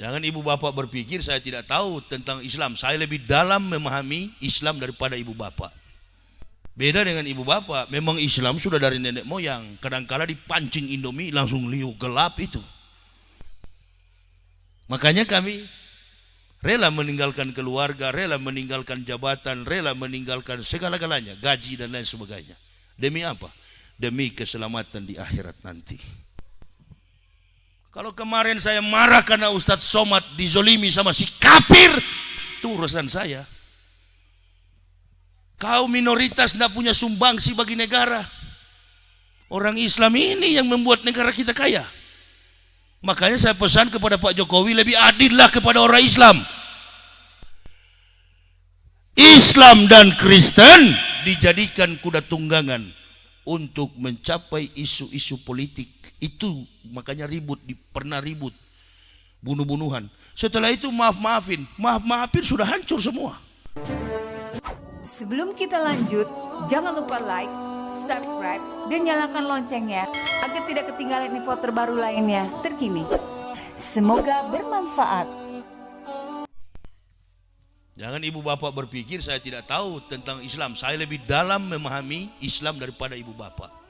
Jangan ibu bapak berpikir saya tidak tahu tentang Islam. Saya lebih dalam memahami Islam daripada ibu bapak. Beda dengan ibu bapak, memang Islam sudah dari nenek moyang. Kadangkala dipancing Indomie langsung liu gelap itu. Makanya kami rela meninggalkan keluarga, rela meninggalkan jabatan, rela meninggalkan segala-galanya, gaji dan lain sebagainya. Demi apa? Demi keselamatan di akhirat nanti. Kalau kemarin saya marah karena Ustadz Somad dizolimi sama si kafir, itu urusan saya. Kau minoritas tidak punya sumbangsi bagi negara. Orang Islam ini yang membuat negara kita kaya. Makanya saya pesan kepada Pak Jokowi, lebih adillah kepada orang Islam. Islam dan Kristen dijadikan kuda tunggangan untuk mencapai isu-isu politik. Itu makanya pernah ribut, bunuh-bunuhan. Setelah itu maafin sudah hancur semua. Sebelum kita lanjut, jangan lupa like, subscribe, dan nyalakan loncengnya agar tidak ketinggalan info terbaru lainnya terkini. Semoga bermanfaat. Jangan ibu bapak berpikir saya tidak tahu tentang Islam. Saya lebih dalam memahami Islam daripada ibu bapak.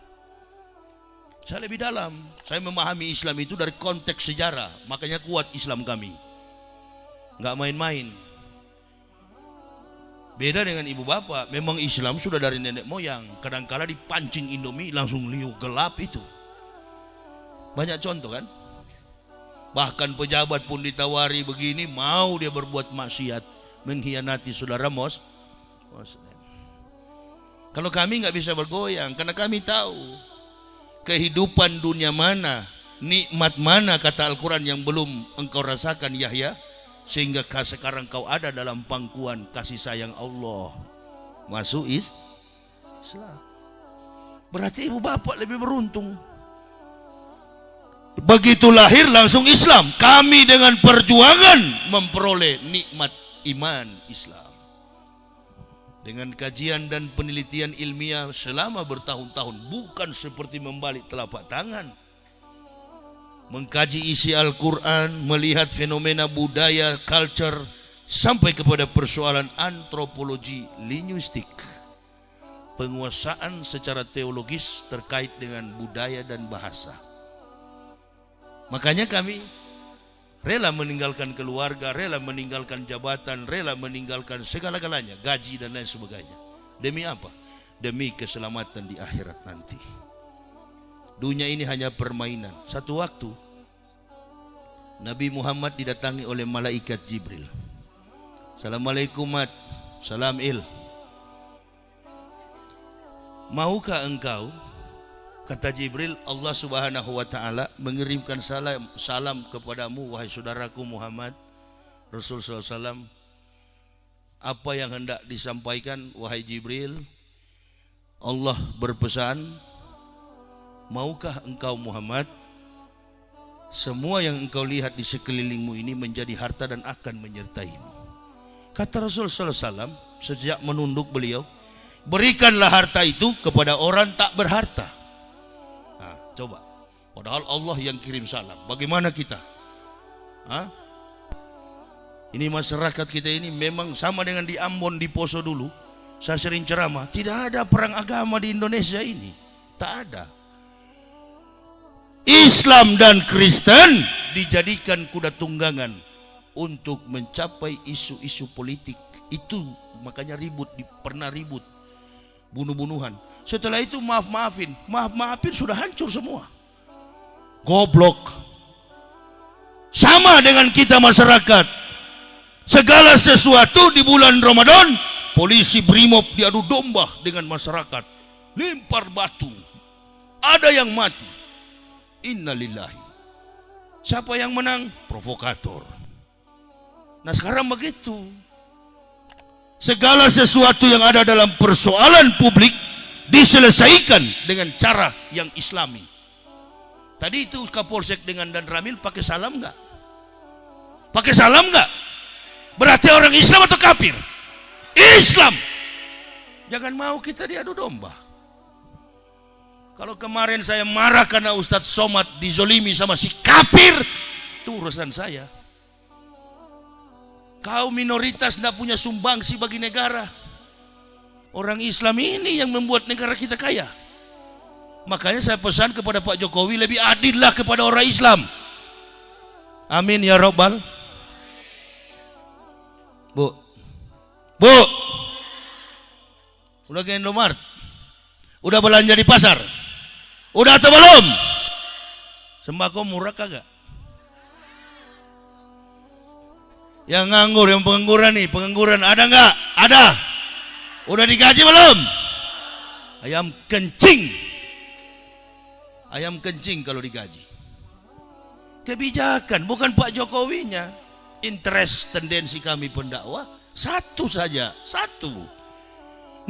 Saya lebih dalam. Saya memahami Islam itu dari konteks sejarah. Makanya kuat Islam kami. Nggak main-main. Beda dengan ibu bapak, memang Islam sudah dari nenek moyang. Kadangkala dipancing Indomie langsung liu gelap itu. Banyak contoh kan? Bahkan pejabat pun ditawari begini, mau dia berbuat maksiat, mengkhianati saudara Muslim. Kalau kami nggak bisa bergoyang, karena kami tahu kehidupan dunia mana, nikmat mana kata Al-Quran yang belum engkau rasakan Yahya, sehingga sekarang kau ada dalam pangkuan kasih sayang Allah. Masuk Islam. Berarti ibu bapak lebih beruntung. Begitu lahir langsung Islam. Kami dengan perjuangan memperoleh nikmat iman Islam. Dengan kajian dan penelitian ilmiah selama bertahun-tahun, bukan seperti membalik telapak tangan. Mengkaji isi Al-Quran, melihat fenomena budaya, culture, sampai kepada persoalan antropologi linguistik, penguasaan secara teologis terkait dengan budaya dan bahasa. Makanya kami rela meninggalkan keluarga, rela meninggalkan jabatan, rela meninggalkan segala-galanya, gaji dan lain sebagainya. Demi apa? Demi keselamatan di akhirat nanti. Dunia ini hanya permainan. Satu waktu Nabi Muhammad didatangi oleh malaikat Jibril. Assalamualaikum mat, salam il. Maukah engkau, kata Jibril, Allah Subhanahu wa ta'ala mengirimkan salam kepadamu wahai saudaraku Muhammad. Rasul SAW, apa yang hendak disampaikan wahai Jibril? Allah berpesan, maukah engkau Muhammad, semua yang engkau lihat di sekelilingmu ini menjadi harta dan akan menyertaimu. Kata Rasul SAW, sejak menunduk beliau, berikanlah harta itu kepada orang tak berharta. Nah, coba, padahal Allah yang kirim salam. Bagaimana kita? Ini masyarakat kita ini memang sama dengan di Ambon, di Poso dulu. Saya sering ceramah, tidak ada perang agama di Indonesia ini. Tak ada. Islam dan Kristen dijadikan kuda tunggangan untuk mencapai isu-isu politik. Itu makanya pernah ribut, bunuh-bunuhan. Setelah itu maafin sudah hancur semua. Goblok. Sama dengan kita masyarakat. Segala sesuatu di bulan Ramadan, polisi Brimob diadu domba dengan masyarakat, lempar batu, ada yang mati. Innalillahi. Siapa yang menang? Provokator. Nah sekarang begitu. Segala sesuatu yang ada dalam persoalan publik diselesaikan dengan cara yang islami. Tadi itu Kapolsek dengan Dan Ramil pakai salam enggak? Pakai salam enggak? Berarti orang Islam atau kafir? Islam. Jangan mau kita diadu domba. Kalau kemarin saya marah karena Ustadz Somad dizolimi sama si kafir, itu urusan saya. Kau minoritas tidak punya sumbangsi bagi negara. Orang Islam ini yang membuat negara kita kaya. Makanya saya pesan kepada Pak Jokowi, lebih adillah kepada orang Islam. Amin ya Rabbal. Bu, udah ke Indomaret? Udah belanja di pasar? Udah atau belum? Sembako murah kagak? Yang nganggur, yang pengangguran nih, pengangguran ada nggak? Ada. Udah digaji belum? Ayam kencing. Ayam kencing kalau digaji. Kebijakan, bukan Pak Jokowinya. Interest tendensi kami pendakwah satu saja, satu.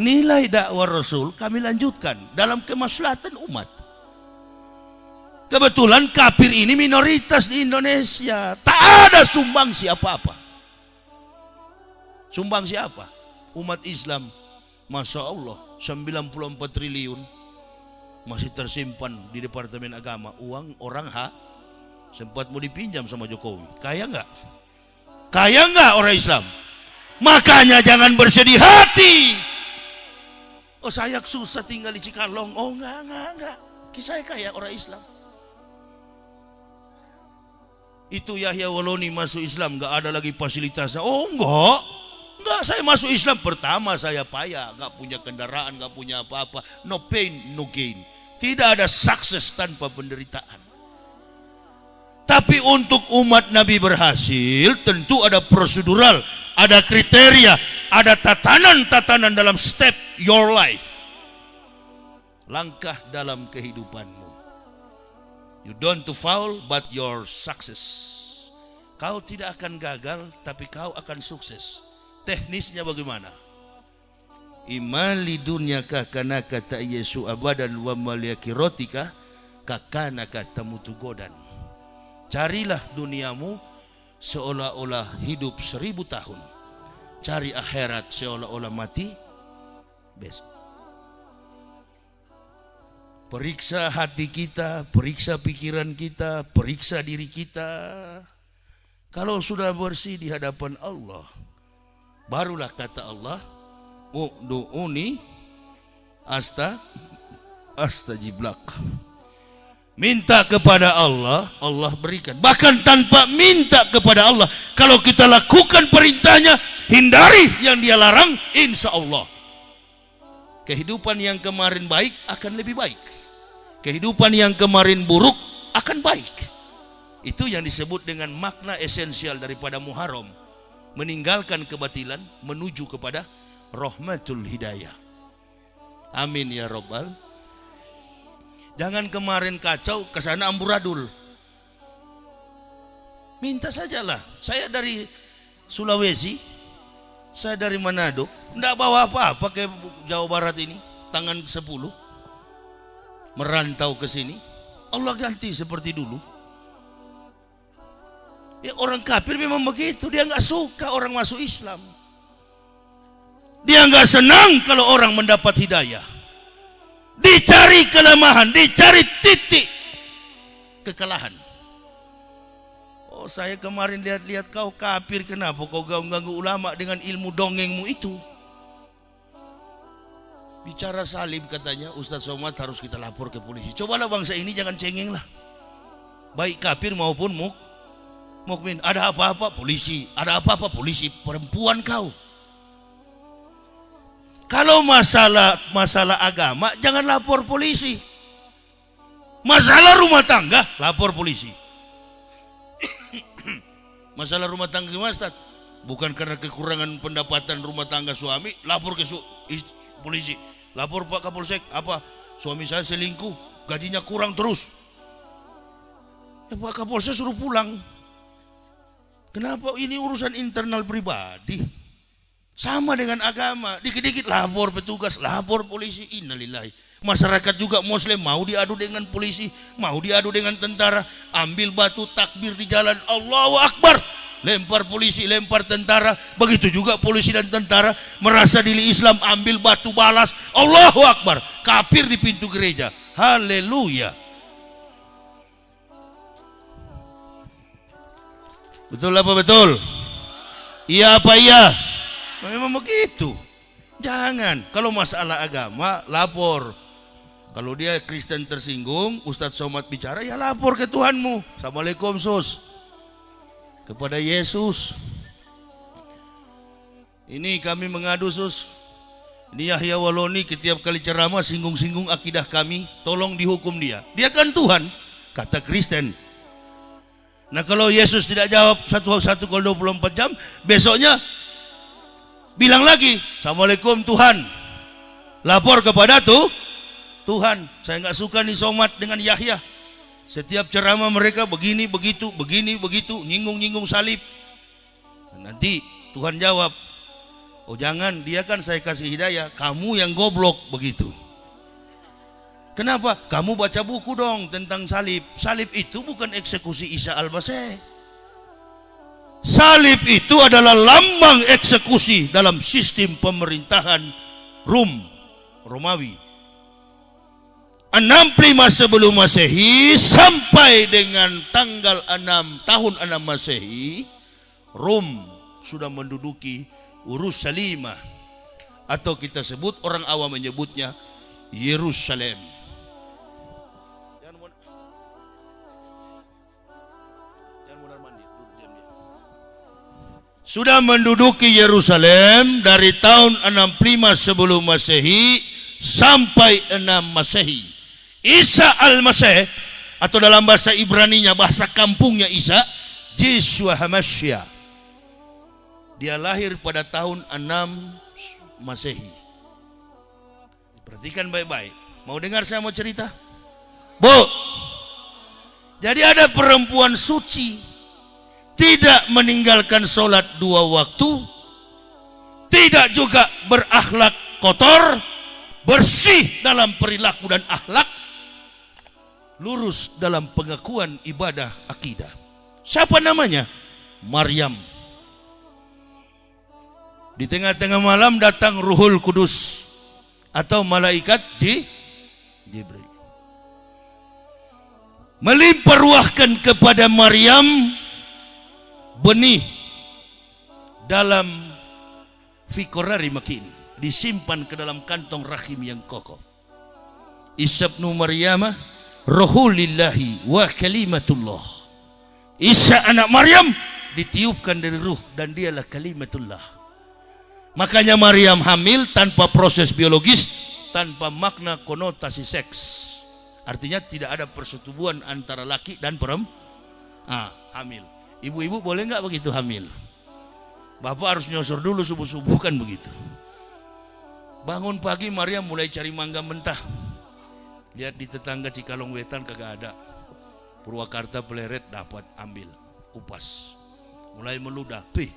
Nilai dakwah Rasul kami lanjutkan dalam kemaslahatan umat. Kebetulan kafir ini minoritas di Indonesia. Tak ada sumbangsi apa-apa. Sumbangsi apa? Umat Islam, Masya Allah, 94 triliun masih tersimpan di Departemen Agama. Uang orang sempat mau dipinjam sama Jokowi. Kaya nggak? Kaya nggak orang Islam? Makanya jangan bersedih hati. Oh, saya susah tinggal di Cikalong. Oh, enggak. Saya kaya orang Islam. Itu Yahya Waloni masuk Islam nggak ada lagi fasilitasnya. Oh, enggak, saya masuk Islam pertama saya payah, nggak punya kendaraan, nggak punya apa-apa. No pain, no gain. Tidak ada sukses tanpa penderitaan. Tapi untuk umat Nabi berhasil, tentu ada prosedural, ada kriteria, ada tatanan-tatanan dalam step your life. Langkah dalam kehidupanmu. You don't to fall, but your success. Kau tidak akan gagal, tapi kau akan sukses. Teknisnya bagaimana? Imali dunyaka kanaka ta'yesu abadan wa malyakirotika kakanaka tamutu godan. Carilah duniamu seolah-olah hidup 1000 tahun. Cari akhirat seolah-olah mati besok. Periksa hati kita, periksa pikiran kita, periksa diri kita. Kalau sudah bersih di hadapan Allah, barulah kata Allah, U'du'uni astajiblak. Minta kepada Allah, Allah berikan. Bahkan tanpa minta kepada Allah, kalau kita lakukan perintahnya, hindari yang dia larang, insya Allah kehidupan yang kemarin baik akan lebih baik. Kehidupan yang kemarin buruk akan baik. Itu yang disebut dengan makna esensial daripada Muharram. Meninggalkan kebatilan menuju kepada rahmatul hidayah. Amin ya Rabbal. Jangan kemarin kacau, kesana amburadul. Minta sajalah. Saya dari Sulawesi, saya dari Manado, tidak bawa apa-apa ke Jawa Barat ini, tangan 10. Merantau ke sini, Allah ganti seperti dulu. Ya, orang kafir memang begitu, dia nggak suka orang masuk Islam. Dia nggak senang kalau orang mendapat hidayah. Dicari kelemahan, dicari titik kekalahan. Oh, saya kemarin lihat-lihat kau kafir, kenapa kau ganggu ulama dengan ilmu dongengmu itu? Bicara salib katanya, Ustadz Somad harus kita lapor ke polisi. Cobalah bangsa ini jangan cengeng lah. Baik kafir maupun mukmin. Ada apa-apa polisi, ada apa-apa polisi. Perempuan kau. Kalau masalah agama jangan lapor polisi. Masalah rumah tangga lapor polisi. Masalah rumah tangga gimana, Ustaz? Bukan karena kekurangan pendapatan rumah tangga suami, lapor ke polisi. Lapor Pak Kapolsek, apa? Suami saya selingkuh, gajinya kurang terus. Ya Pak Kapolsek suruh pulang. Kenapa ini urusan internal pribadi? Sama dengan agama, dikit-dikit lapor petugas, lapor polisi, innalillahi. Masyarakat juga Muslim mau diadu dengan polisi, mau diadu dengan tentara, ambil batu takbir di jalan, Allahu Akbar, lempar polisi, lempar tentara. Begitu juga polisi dan tentara merasa diri Islam, ambil batu balas, Allahu Akbar, kafir di pintu gereja. Haleluya. Betul apa betul? Iya apa iya? Memang begitu. Jangan. Kalau masalah agama, lapor. Kalau dia Kristen tersinggung, Ustadz Somad bicara, ya lapor ke Tuhanmu. Assalamualaikum sus. Kepada Yesus. Ini kami mengadu sus. Ini Yahya Waloni setiap kali ceramah singgung-singgung akidah kami. Tolong dihukum dia. Dia kan Tuhan. Kata Kristen. Nah kalau Yesus tidak jawab 1 kali 24 jam, besoknya bilang lagi, Assalamualaikum Tuhan. Lapor kepada Tuhan, saya nggak suka nih Somad dengan Yahya. Setiap ceramah mereka begini begitu, nyinggung salib. Nanti Tuhan jawab, oh jangan, dia kan saya kasih hidayah, kamu yang goblok begitu. Kenapa? Kamu baca buku dong tentang salib. Salib itu bukan eksekusi Isa al-Masih. Salib itu adalah lambang eksekusi dalam sistem pemerintahan Romawi. 65 sebelum Masehi sampai dengan tanggal 6 tahun 6 Masehi, Rom sudah menduduki Urusalimah, atau kita sebut, orang awam menyebutnya Yerusalem. Sudah menduduki Yerusalem dari tahun 65 sebelum Masehi sampai 6 Masehi. Isa al-Masih, atau dalam bahasa Ibraninya, bahasa kampungnya Isa, Yeshua HaMashiach. Dia lahir pada tahun 6 Masehi. Perhatikan baik-baik. Mau dengar saya mau cerita? Bu, jadi ada perempuan suci, tidak meninggalkan sholat 2 waktu, tidak juga berakhlak kotor, bersih dalam perilaku dan akhlak, lurus dalam pengakuan ibadah akidah. Siapa namanya? Maryam. Di tengah-tengah malam datang Ruhul Kudus atau malaikat Jibril, melimpah ruahkan kepada Maryam benih dalam fikorari makin, disimpan ke dalam kantong rahim yang kokoh. Isa ibnu Maryamah Rahulillahi wa kalimatullah. Isa anak Maryam ditiupkan dari ruh dan dialah kalimatullah. Makanya Maryam hamil tanpa proses biologis, tanpa makna konotasi seks. Artinya tidak ada persetubuhan antara laki dan perempuan. Hamil. Ibu-ibu boleh nggak begitu hamil? Bapak harus nyosor dulu subuh-subuh, kan begitu. Bangun pagi Maryam mulai cari mangga mentah. Lihat di tetangga Cikalong Wetan kagak ada. Purwakarta Pleret dapat, ambil, kupas. Mulai meludah, pih.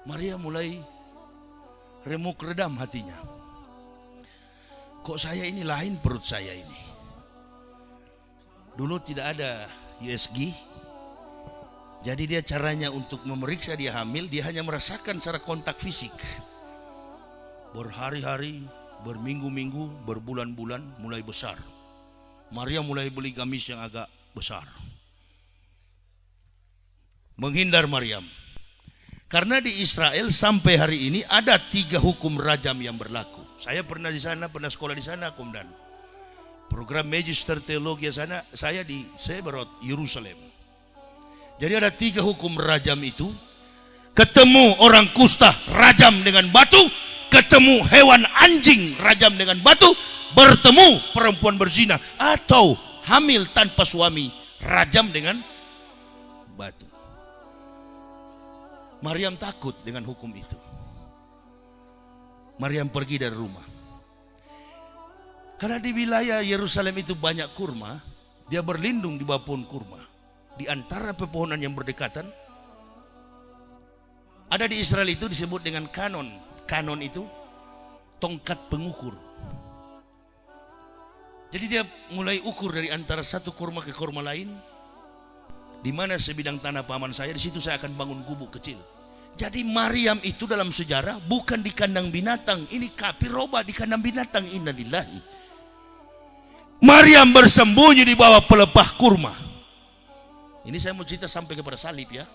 Maria mulai remuk redam hatinya. Kok saya ini lain perut saya ini? Dulu tidak ada USG. Jadi dia caranya untuk memeriksa dia hamil, dia hanya merasakan secara kontak fisik. Berhari-hari, berminggu-minggu, berbulan-bulan mulai besar. Maria mulai beli gamis yang agak besar. Menghindar Maryam. Karena di Israel sampai hari ini ada 3 hukum rajam yang berlaku. Saya pernah di sana, pernah sekolah di sana, Komandan. Program Magister Teologi sana, saya di Seberot, Yerusalem. Jadi ada 3 hukum rajam itu. Ketemu orang kusta, rajam dengan batu. Ketemu hewan anjing, rajam dengan batu. Bertemu perempuan berzina atau hamil tanpa suami, rajam dengan batu. Maryam takut dengan hukum itu. Maryam pergi dari rumah. Karena di wilayah Yerusalem itu banyak kurma, dia berlindung di bawah pohon kurma. Di antara pepohonan yang berdekatan, ada di Israel itu disebut dengan kanon. Kanon itu tongkat pengukur. Jadi dia mulai ukur dari antara satu kurma ke kurma lain. Di mana sebidang tanah paman saya, di situ saya akan bangun gubuk kecil. Jadi Maryam itu dalam sejarah bukan di kandang binatang. Ini kafir roba di kandang binatang. Innalillahi. Maryam bersembunyi di bawah pelepah kurma. Ini saya mau cerita sampai kepada salib ya.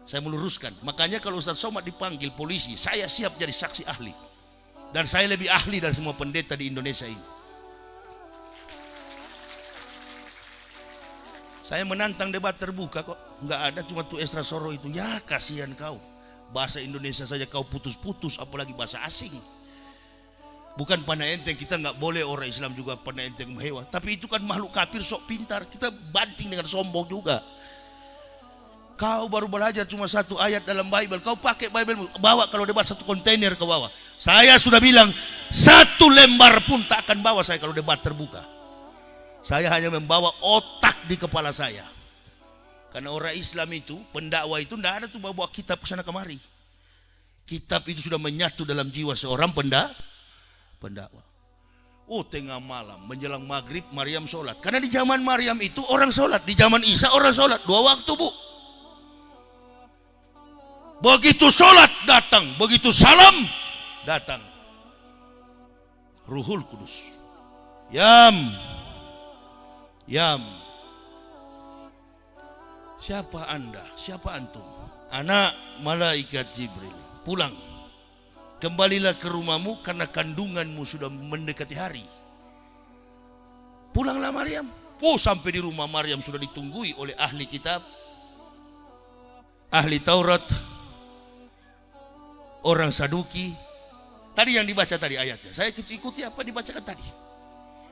Saya meluruskan. Makanya kalau Ustaz Somad dipanggil polisi, saya siap jadi saksi ahli. Dan saya lebih ahli dari semua pendeta di Indonesia ini. Saya menantang debat terbuka kok. Nggak ada, cuma tuh Esra Soro itu. Ya kasihan kau. Bahasa Indonesia saja kau putus-putus, apalagi bahasa asing. Bukan pandai enteng, kita nggak boleh orang Islam juga pandai enteng hewan. Tapi itu kan makhluk kafir sok pintar. Kita banting dengan sombong juga. Kau baru belajar cuma satu ayat dalam Bible. Kau pakai Bible, bawa kalau debat satu kontainer kau bawa. Saya sudah bilang, satu lembar pun tak akan bawa saya kalau debat terbuka. Saya hanya membawa otak di kepala saya. Karena orang Islam itu, pendakwa itu tidak ada tuh bawa kitab kesana kemari. Kitab itu sudah menyatu dalam jiwa seorang pendakwa. Oh, tengah malam menjelang maghrib Maryam sholat. Karena di zaman Maryam itu orang sholat, di zaman Isa orang sholat 2 waktu, Bu. Begitu sholat datang, begitu salam datang Ruhul Kudus. Yam. Siapa anda? Siapa antum? Anak malaikat Jibril. Pulang. Kembalilah ke rumahmu karena kandunganmu sudah mendekati hari. Pulanglah Maryam. Oh, sampai di rumah Maryam sudah ditunggui oleh ahli kitab, ahli Taurat, orang Saduki. Tadi yang dibaca tadi ayatnya, saya ikuti apa dibacakan tadi.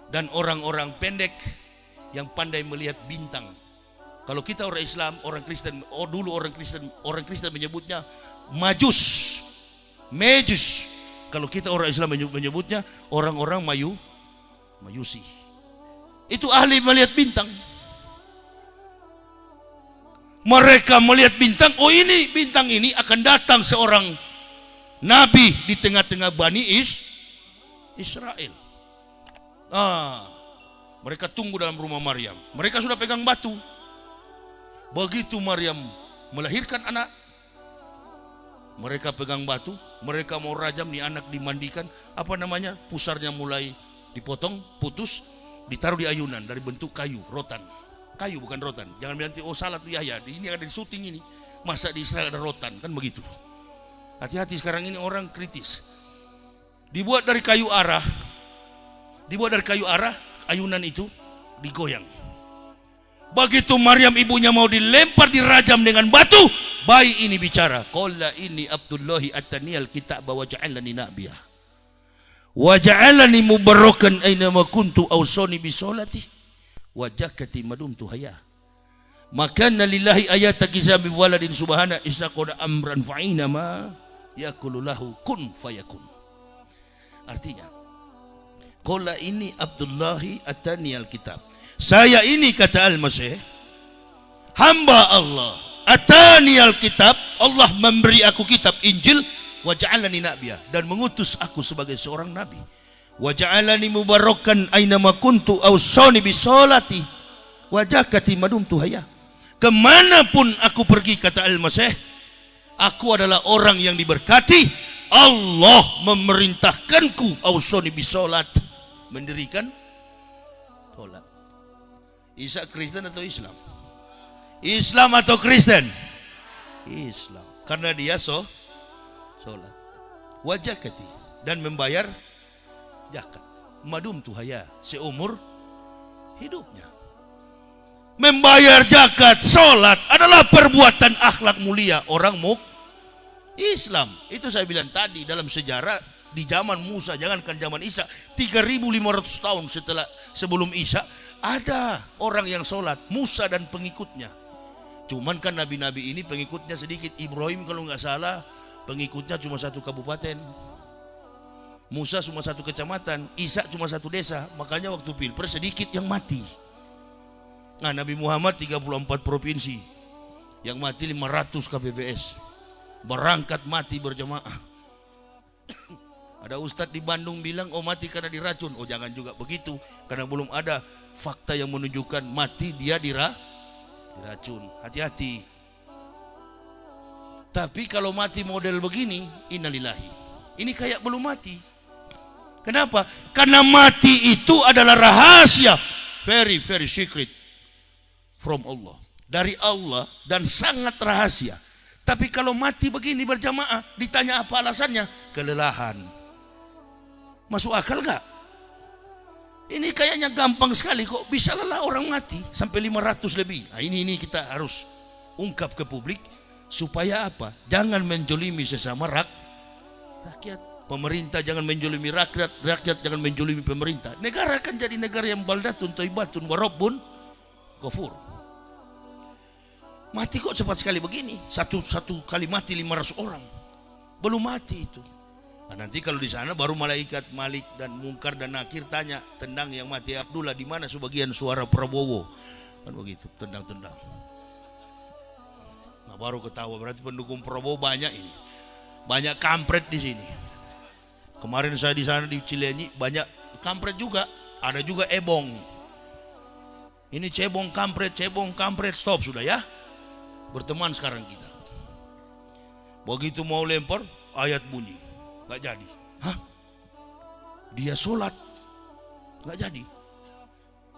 Dan orang-orang pendek yang pandai melihat bintang. Kalau kita orang Islam, orang Kristen, dulu orang Kristen menyebutnya Majus. Kalau kita orang Islam menyebutnya orang-orang Majusi. Itu ahli melihat bintang. Mereka melihat bintang, oh ini bintang ini akan datang seorang nabi di tengah-tengah Bani Israel. Mereka tunggu dalam rumah Maryam. Mereka sudah pegang batu. Begitu Maryam melahirkan anak, mereka pegang batu, mereka mau rajam nih anak, dimandikan, pusarnya mulai dipotong, putus, ditaruh di ayunan dari bentuk kayu, rotan. Kayu bukan rotan. Jangan bilang oh salah tuh Yahya. Ini ada di syuting ini. Masa di Israel ada rotan, kan begitu. Hati-hati sekarang ini orang kritis. Dibuat dari kayu arah. Ayunan itu digoyang. Begitu Maryam ibunya mau dilempar, dirajam dengan batu, bayi ini bicara. Qala inni Abdullahi ataniyal kitab wa ja'alani nabiyya. Wa ja'alani mubarrakan aina ma kuntu awsani bi sholati wa zakati madumtu hayya. Makanna lillahi ayata kizami waladin subhana isaqada amran fa'ina ma yaqulu lahu kun fayakun. Artinya, qala ini Abdullahi ataniyal kitab. Saya ini, kata Al-Masih, hamba Allah. Ataniyal kitab, Allah memberi aku kitab Injil, wa ja'alani nabiyya, dan mengutus aku sebagai seorang nabi. Wa ja'alani mubarrakan aina ma kuntu awsani bi sholati wa zakati madumtu hayya. Kemanapun aku pergi, kata Al-Masih, aku adalah orang yang diberkati. Allah memerintahkanku awsani bi sholat, mendirikan sholat. Isa Kristen atau Islam? Islam atau Kristen? Islam. Karena dia sholat. Wa zakati, dan membayar zakat. Madumtu hayya, seumur hidupnya. Membayar zakat, sholat adalah perbuatan akhlak mulia orang Islam. Itu saya bilang tadi, dalam sejarah di zaman Musa, jangankan zaman Isa, 3.500 tahun sebelum Isa, ada orang yang sholat, Musa dan pengikutnya. Cuman kan nabi-nabi ini pengikutnya sedikit. Ibrahim kalau nggak salah pengikutnya cuma 1 kabupaten, Musa cuma 1 kecamatan, Isa cuma 1 desa. Makanya waktu pilpres sedikit yang mati. Nah, Nabi Muhammad 34 provinsi, yang mati 500 kpps, berangkat mati berjamaah. Ada ustadz di Bandung bilang, oh mati karena diracun. Oh jangan juga begitu, karena belum ada fakta yang menunjukkan mati dia diracun. Hati-hati. Tapi kalau mati model begini, innalillahi, ini kayak belum mati. Kenapa? Karena mati itu adalah rahasia, very secret from Allah, dari Allah, dan sangat rahasia. Tapi kalau mati begini berjamaah, ditanya apa alasannya? Kelelahan. Masuk akal gak? Ini kayaknya gampang sekali, kok bisa lelah orang mati sampai 500 lebih. Nah, ini kita harus ungkap ke publik supaya apa? Jangan menjolimi sesama rakyat. Pemerintah jangan menjolimi rakyat, rakyat jangan menjolimi pemerintah. Negara kan jadi negara yang baldatun thayyibatun wa rabbun ghafur. Mati kok cepat sekali begini? Satu kali mati 500 orang. Belum mati itu. Nah, nanti kalau di sana baru malaikat Malik dan Mungkar dan Nakir tanya, tendang yang mati Abdullah, di mana sebagian suara Prabowo? Kan begitu, tendang-tendang. Nah, baru ketawa berarti pendukung Prabowo banyak ini. Banyak kampret di sini. Kemarin saya di sana di Cilenyi banyak kampret juga, ada juga ebong. Ini cebong kampret, stop sudah ya. Berteman sekarang kita. Begitu mau lempar, ayat bunyi. Gak jadi. Hah? Dia sholat gak jadi.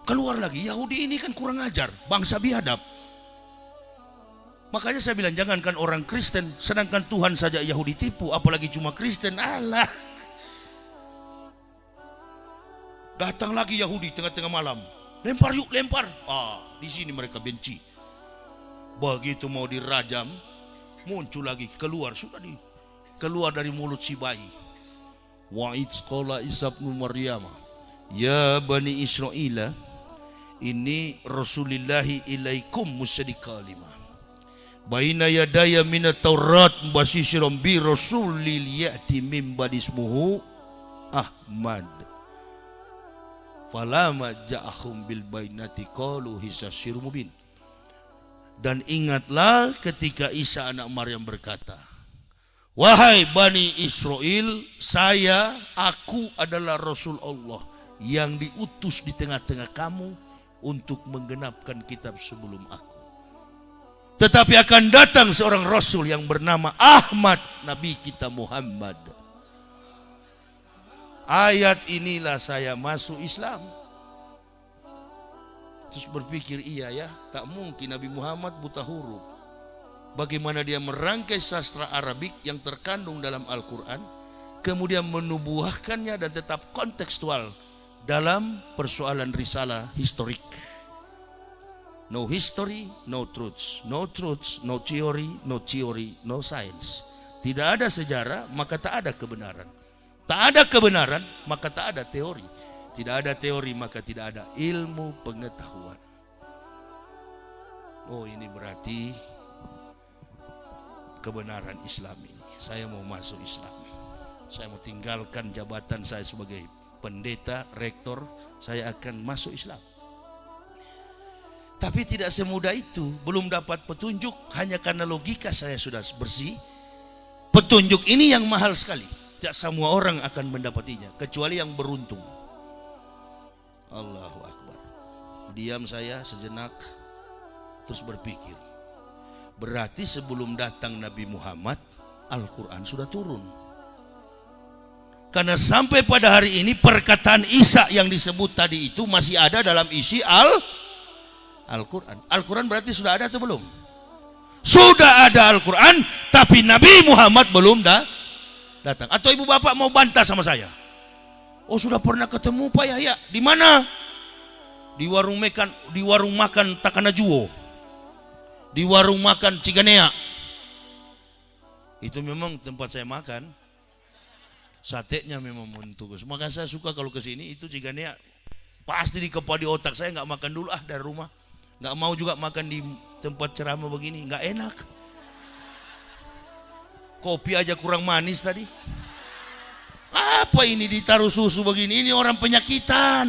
Keluar lagi. Yahudi ini kan kurang ajar, bangsa biadab. Makanya saya bilang jangankan orang Kristen, sedangkan Tuhan saja Yahudi tipu, apalagi cuma Kristen. Allah. Datang lagi Yahudi tengah-tengah malam. Lempar yuk, lempar. Di sini mereka benci. Begitu mau dirajam, muncul lagi, keluar dari mulut si bayi. Wa idz qala Isa ibnu Maryam, ya bani Israila, ini rasulillahi ilaikum musaddiqan lima baina yadaya minat Taurat basyiran bi rasulil ya'ti min ba'di ismuhu Ahmad. Falama ja'ahum bil bainati qalu hisasyirun mubin. Dan ingatlah ketika Isa anak Maryam berkata, wahai Bani Israel, aku adalah Rasul Allah yang diutus di tengah-tengah kamu untuk menggenapkan kitab sebelum aku. Tetapi akan datang seorang Rasul yang bernama Ahmad, Nabi kita Muhammad. Ayat inilah saya masuk Islam. Terus berpikir, iya ya, tak mungkin Nabi Muhammad buta huruf. Bagaimana dia merangkai sastra Arabik yang terkandung dalam Al-Quran, kemudian menubuhkannya dan tetap kontekstual dalam persoalan risalah historik. No history, no truths. No truths, no theory, no theory, no science. Tidak ada sejarah, maka tak ada kebenaran. Tak ada kebenaran, maka tak ada teori. Tidak ada teori, maka tidak ada ilmu pengetahuan. Oh, ini berarti kebenaran Islam ini. Saya mau masuk Islam. Saya mau tinggalkan jabatan saya sebagai pendeta, rektor. Saya akan masuk Islam. Tapi tidak semudah itu. Belum dapat petunjuk. Hanya karena logika saya sudah bersih. Petunjuk ini yang mahal sekali. Tidak semua orang akan mendapatinya, kecuali yang beruntung. Allahu Akbar. Diam saya sejenak, terus berpikir, berarti sebelum datang Nabi Muhammad, Al-Quran sudah turun. Karena sampai pada hari ini perkataan Isa yang disebut tadi itu masih ada dalam isi Al-Quran. Al-Quran berarti sudah ada atau belum? Sudah ada Al-Quran, tapi Nabi Muhammad belum datang. Atau ibu bapak mau bantah sama saya? Oh, sudah pernah ketemu Pak Yahya. Di mana? Di warung makan Takanajuwo. Di warung makan Ciganea. Itu memang tempat saya makan. Satenya memang muntus. Maka saya suka kalau ke sini itu Ciganea. Pasti di kepala di otak saya nggak makan dulu dari rumah. Nggak mau juga makan di tempat ceramah begini, nggak enak. Kopi aja kurang manis tadi. Apa ini ditaruh susu begini? Ini orang penyakitan.